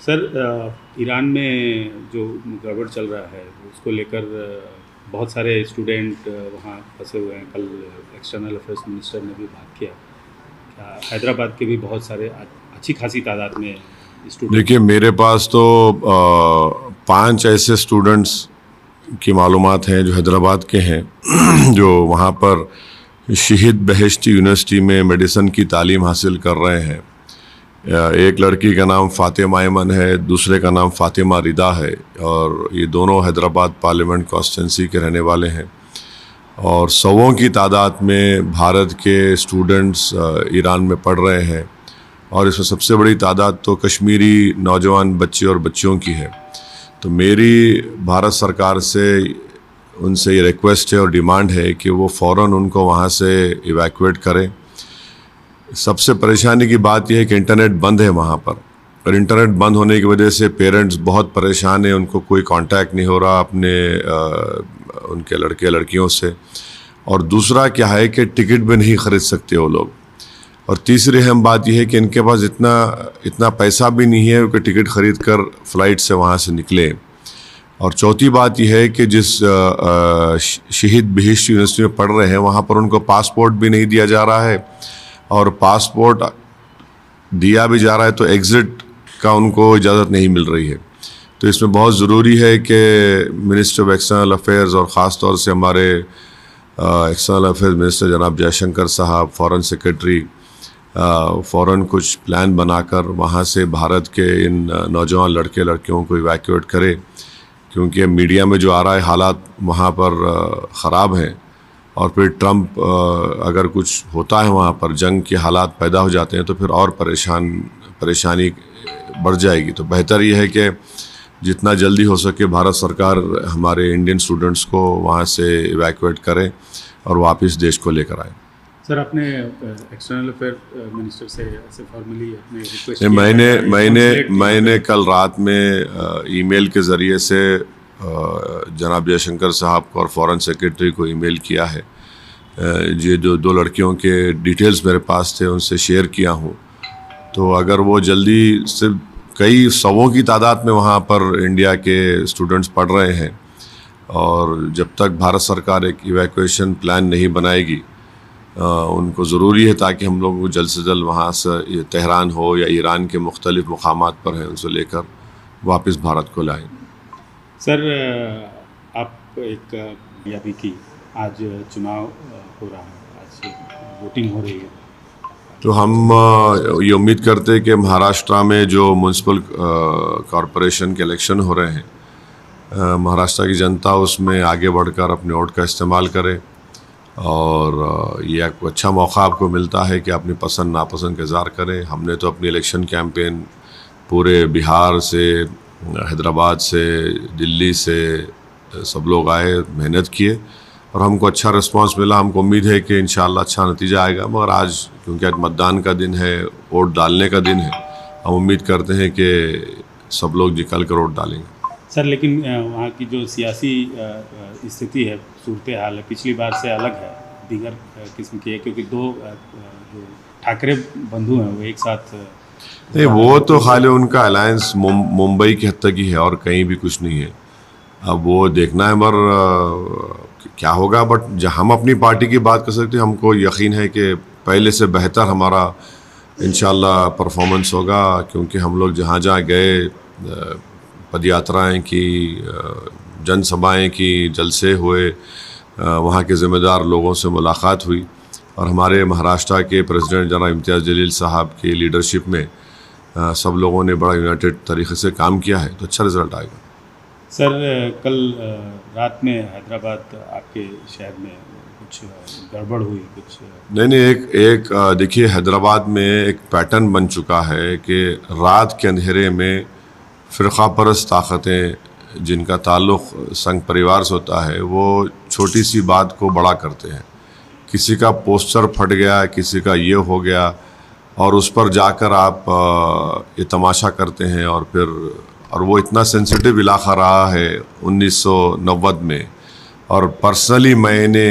Sir, Iran में जो गड़बड़ चल रहा है उसको लेकर बहुत सारे स्टूडेंट वहाँ फंसे हुए हैं। कल एक्सटर्नल अफेयर्स मिनिस्टर ने भी बात किया। क्या हैदराबाद के भी बहुत सारे अच्छी खासी तादाद में स्टूडेंट। देखिए, मेरे पास तो 5 ऐसे स्टूडेंट्स की मालूमात हैं जो हैदराबाद के हैं जो वहाँ पर शहीद बहेश्ती यूनिवर्सिटी में मेडिसिन की तालीम हासिल कर रहे हैं। एक लड़की का नाम फ़ातिमा ऐमन है, दूसरे का नाम फ़ातिमा रिदा है, और ये दोनों हैदराबाद पार्लियामेंट कॉन्स्टिट्यूंसी के रहने वाले हैं। और सौों की तादाद में भारत के स्टूडेंट्स ईरान में पढ़ रहे हैं, और इसमें सबसे बड़ी तादाद तो कश्मीरी नौजवान बच्चे और बच्चियों की है। तो मेरी भारत सरकार से उनसे ये रिक्वेस्ट है और डिमांड है कि वो फ़ौरन उनको वहाँ से इवैक्यूएट करें। सबसे परेशानी की बात यह है कि इंटरनेट बंद है वहाँ पर, और इंटरनेट बंद होने की वजह से पेरेंट्स बहुत परेशान हैं। उनको कोई कांटेक्ट नहीं हो रहा अपने उनके लड़के लड़कियों से। और दूसरा क्या है कि टिकट भी नहीं ख़रीद सकते वो लोग। और तीसरी अहम बात यह है कि इनके पास इतना पैसा भी नहीं है कि टिकट ख़रीद कर फ़्लाइट से वहाँ से निकले। और चौथी बात यह है कि जिस शहीद बहेश्ती यूनिवर्सिटी में पढ़ रहे हैं वहाँ पर उनको पासपोर्ट भी नहीं दिया जा रहा है, और पासपोर्ट दिया भी जा रहा है तो एग्ज़िट का उनको इजाज़त नहीं मिल रही है। तो इसमें बहुत ज़रूरी है कि मिनिस्टर ऑफ एक्सटर्नल अफेयर्स और ख़ास तौर से हमारे एक्सटर्नल अफेयर्स मिनिस्टर जनाब जयशंकर साहब, फॉरेन सेक्रेटरी, फ़ौरन कुछ प्लान बनाकर वहाँ से भारत के इन नौजवान लड़के लड़कियों को इवैक्यूएट करें, क्योंकि मीडिया में जो आ रहा है हालात वहाँ पर ख़राब हैं। और फिर ट्रंप अगर कुछ होता है वहाँ पर, जंग के हालात पैदा हो जाते हैं, तो फिर और परेशानी बढ़ जाएगी। तो बेहतर ये है कि जितना जल्दी हो सके भारत सरकार हमारे इंडियन स्टूडेंट्स को वहाँ से इवैक्यूएट करे और वापस देश को लेकर आए। सर, आपने एक्सटर्नल अफेयर मिनिस्टर से ऐसे फॉर्मली अपने रिक्वेस्ट किया? मैंने कल रात में ईमेल के ज़रिए से जनाब जयशंकर साहब को और फॉरेन सेक्रेटरी को ईमेल किया है। ये जो 2 लड़कियों के डिटेल्स मेरे पास थे उनसे शेयर किया हूँ। तो अगर वो जल्दी, सिर्फ कई सौों की तादाद में वहाँ पर इंडिया के स्टूडेंट्स पढ़ रहे हैं, और जब तक भारत सरकार एक इवैक्यूएशन प्लान नहीं बनाएगी उनको ज़रूरी है ताकि हम लोग जल्द से जल्द वहाँ से तेहरान हो या ईरान के मुख्तलिफ़ मुकामात पर हैं उनसे लेकर वापस भारत को लाएँ। सर, आप एक कामयाबी की, आज चुनाव हो रहा है, आज वोटिंग हो रही है, तो हम ये उम्मीद करते हैं कि महाराष्ट्र में जो म्यूनसिपल कॉरपोरेशन के इलेक्शन हो रहे हैं, महाराष्ट्र की जनता उसमें आगे बढ़कर अपने वोट का इस्तेमाल करे, और ये एक अच्छा मौका आपको मिलता है कि अपनी पसंद नापसंद का इज़हार करें। हमने तो अपनी इलेक्शन कैंपेन पूरे बिहार से, हैदराबाद से, दिल्ली से सब लोग आए, मेहनत किए, और हमको अच्छा रिस्पांस मिला। हमको उम्मीद है कि इंशाअल्लाह अच्छा नतीजा आएगा। मगर आज क्योंकि आज मतदान का दिन है, वोट डालने का दिन है, हम उम्मीद करते हैं कि सब लोग निकल कर वोट डालेंगे। सर, लेकिन वहाँ की जो सियासी स्थिति है, सूरत हाल है, पिछली बार से अलग है, दीगर किस्म की है, क्योंकि 2 जो ठाकरे बंधु हैं वो एक साथ। नहीं, वो तो खाली उनका अलायंस मुंबई की हद तक ही है और कहीं भी कुछ नहीं है। अब वो देखना है मगर क्या होगा। बट जहाँ हम अपनी पार्टी की बात कर सकते हैं, हमको यकीन है कि पहले से बेहतर हमारा इंशाअल्लाह परफॉर्मेंस होगा, क्योंकि हम लोग जहाँ जहाँ गए, पदयात्राएँ की, जनसभाएँ की, जलसे हुए, वहाँ के ज़िम्मेदार लोगों से मुलाकात हुई, और हमारे महाराष्ट्र के प्रेसिडेंट जनाब इम्तियाज़ जलील साहब की लीडरशिप में सब लोगों ने बड़ा यूनाइटेड तरीके से काम किया है, तो अच्छा रिज़ल्ट आएगा। सर, कल रात में हैदराबाद आपके शहर में कुछ गड़बड़ हुई? कुछ नहीं, देखिए, हैदराबाद में एक पैटर्न बन चुका है कि रात के अंधेरे में फ़िरक़ा परस्त ताकतें जिनका ताल्लुक़ संघ परिवार से होता है, वो छोटी सी बात को बड़ा करते हैं। किसी का पोस्टर फट गया, किसी का ये हो गया, और उस पर जाकर आप ये तमाशा करते हैं। और वो इतना सेंसिटिव इलाका रहा है 1990 में, और पर्सनली मैंने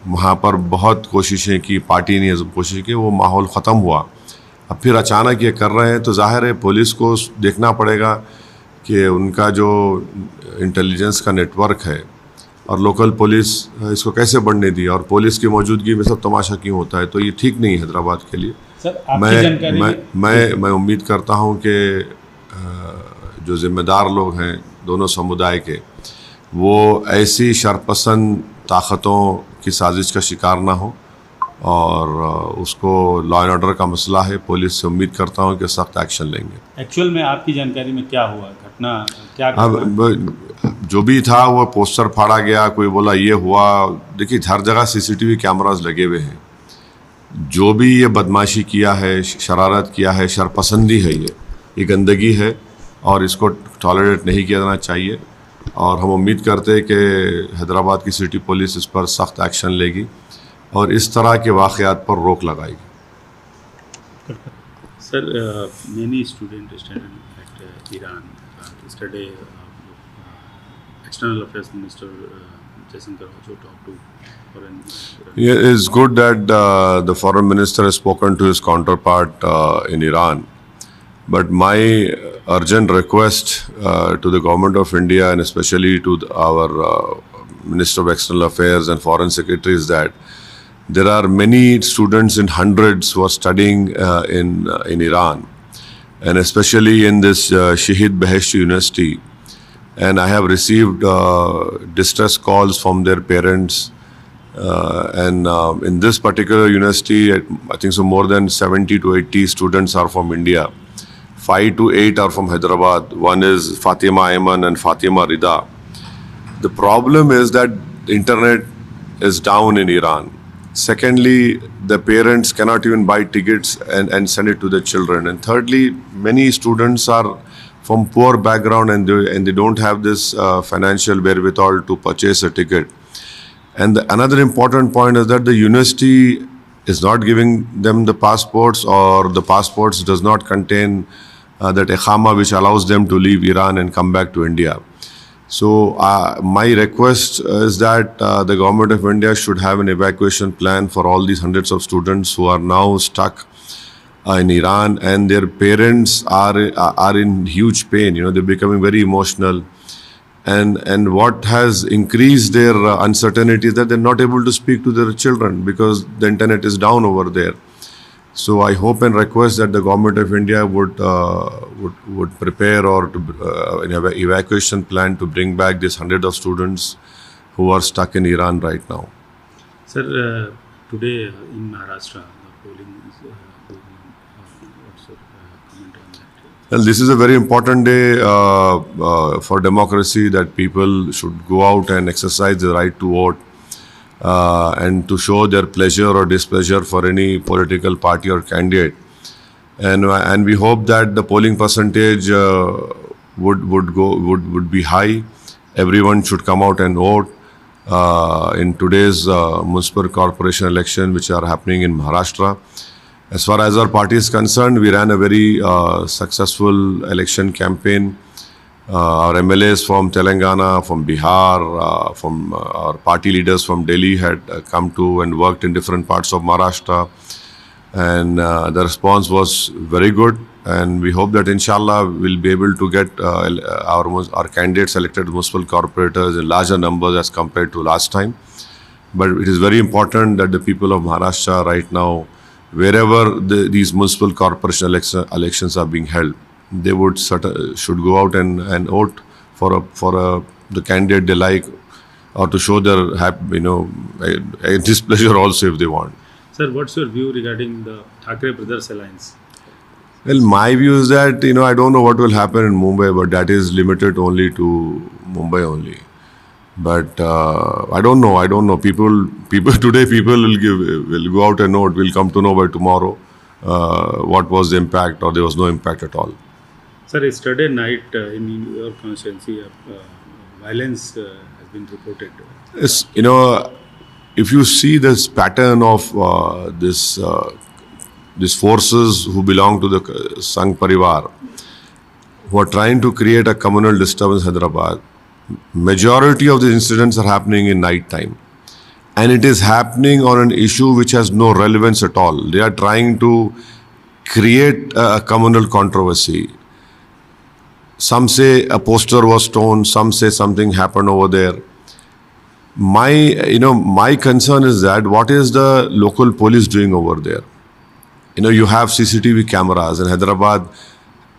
वहाँ पर बहुत कोशिशें की, पार्टी ने कोशिश की, वो माहौल ख़त्म हुआ। अब फिर अचानक ये कर रहे हैं, तो जाहिर है पुलिस को देखना पड़ेगा कि उनका जो इंटेलिजेंस का नेटवर्क है और लोकल पुलिस इसको कैसे बढ़ने दी, और पुलिस की मौजूदगी में सब तमाशा क्यों होता है, तो ये ठीक नहीं है हैदराबाद के लिए। सर, आपकी जानकारी मैं उम्मीद करता हूँ कि जो जिम्मेदार लोग हैं दोनों समुदाय के, वो ऐसी शरपसंद ताकतों की साजिश का शिकार ना हो, और उसको लॉ एंड ऑर्डर का मसला है, पुलिस से उम्मीद करता हूँ कि सख्त एक्शन लेंगे। एक्चुअल में आपकी जानकारी में क्या हुआ, घटना क्या अब जो भी था वो पोस्टर फाड़ा गया, कोई बोला ये हुआ। देखिए हर जगह सीसीटीवी कैमरास लगे हुए हैं। जो भी ये बदमाशी किया है, शरारत किया है, शरपसंदी है, ये गंदगी है और इसको टॉलरेट नहीं किया जाना चाहिए। और हम उम्मीद करते हैं कि हैदराबाद की सिटी पुलिस इस पर सख्त एक्शन लेगी और इस तरह के वाक़यात पर रोक लगाएगी। Sir, many students studied at Iran. Yesterday, External Affairs Minister Jaishankar also talked to foreign. Yeah, it's good that the foreign minister has spoken to his counterpart in Iran. But my urgent request to the government of India and especially to our Minister of External Affairs and Foreign Secretary is that there are many students in hundreds who are studying in Iran, and especially in this Shahid Beheshti University. And I have received distress calls from their parents. And in this particular university, I think so more than 70 to 80 students are from India. 5 to 8 are from Hyderabad. One is Fatima Ayman and Fatima Rida. The problem is that the internet is down in Iran. Secondly, the parents cannot even buy tickets and send it to their children. And thirdly, many students are from poor background and they don't have this financial wherewithal to purchase a ticket. And another important point is that the university is not giving them the passports, or the passports does not contain that iqama which allows them to leave Iran and come back to India. So my request is that the government of India should have an evacuation plan for all these hundreds of students who are now stuck in Iran, and their parents are in huge pain. You know, they're becoming very emotional. And what has increased their uncertainty is that they're not able to speak to their children because the internet is down over there. So I hope and request that the government of India would prepare or to an evacuation plan to bring back these hundreds of students who are stuck in Iran right now. Sir, today in Maharashtra, the polling is going on. What's your comment on that? Well, this is a very important day for democracy, that people should go out and exercise the right to vote. And to show their pleasure or displeasure for any political party or candidate, and we hope that the polling percentage would be high. Everyone should come out and vote in today's municipal corporation election, which are happening in Maharashtra. As far as our party is concerned, we ran a very successful election campaign. Our MLAs from Telangana, from Bihar, from our party leaders from Delhi had come to and worked in different parts of Maharashtra, and the response was very good. And we hope that inshallah we'll be able to get our candidates elected municipal corporators in larger numbers as compared to last time. But it is very important that the people of Maharashtra right now, wherever these municipal corporation elections are being held, they should go out and vote for the candidate they like, or to show their displeasure also if they want. Sir, what's your view regarding the Thackeray Brothers Alliance? Well, my view is that I don't know what will happen in Mumbai, but that is limited only to Mumbai only. But I don't know. People today, people will go out and vote. Will come to know by tomorrow what was the impact, or there was no impact at all. Sir, yesterday night in your constituency, violence has been reported. Yes, if you see this pattern of these forces who belong to the Sangh Parivar, who are trying to create a communal disturbance in Hyderabad, majority of the incidents are happening in night time. And it is happening on an issue which has no relevance at all. They are trying to create a communal controversy. Some say a poster was torn, some say something happened over there. My concern is that what is the local police doing over there? You have CCTV cameras, and Hyderabad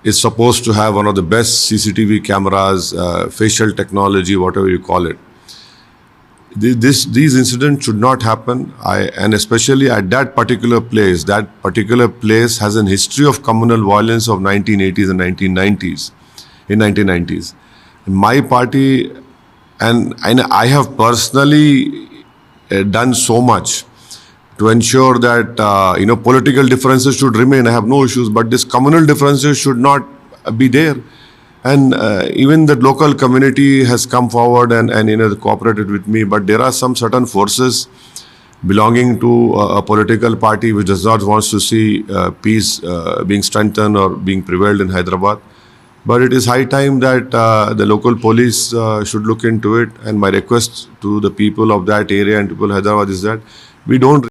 is supposed to have one of the best CCTV cameras, facial technology, whatever you call it. These incidents should not happen, and especially at that particular place. That particular place has a history of communal violence of 1980s and 1990s. In 1990s, my party and I have personally done so much to ensure that political differences should remain. I have no issues, but these communal differences should not be there. And even the local community has come forward and cooperated with me. But there are some certain forces belonging to a political party which does not want to see peace being strengthened or being prevailed in Hyderabad. But it is high time that the local police should look into it. And my request to the people of that area and people of Hyderabad is that we don't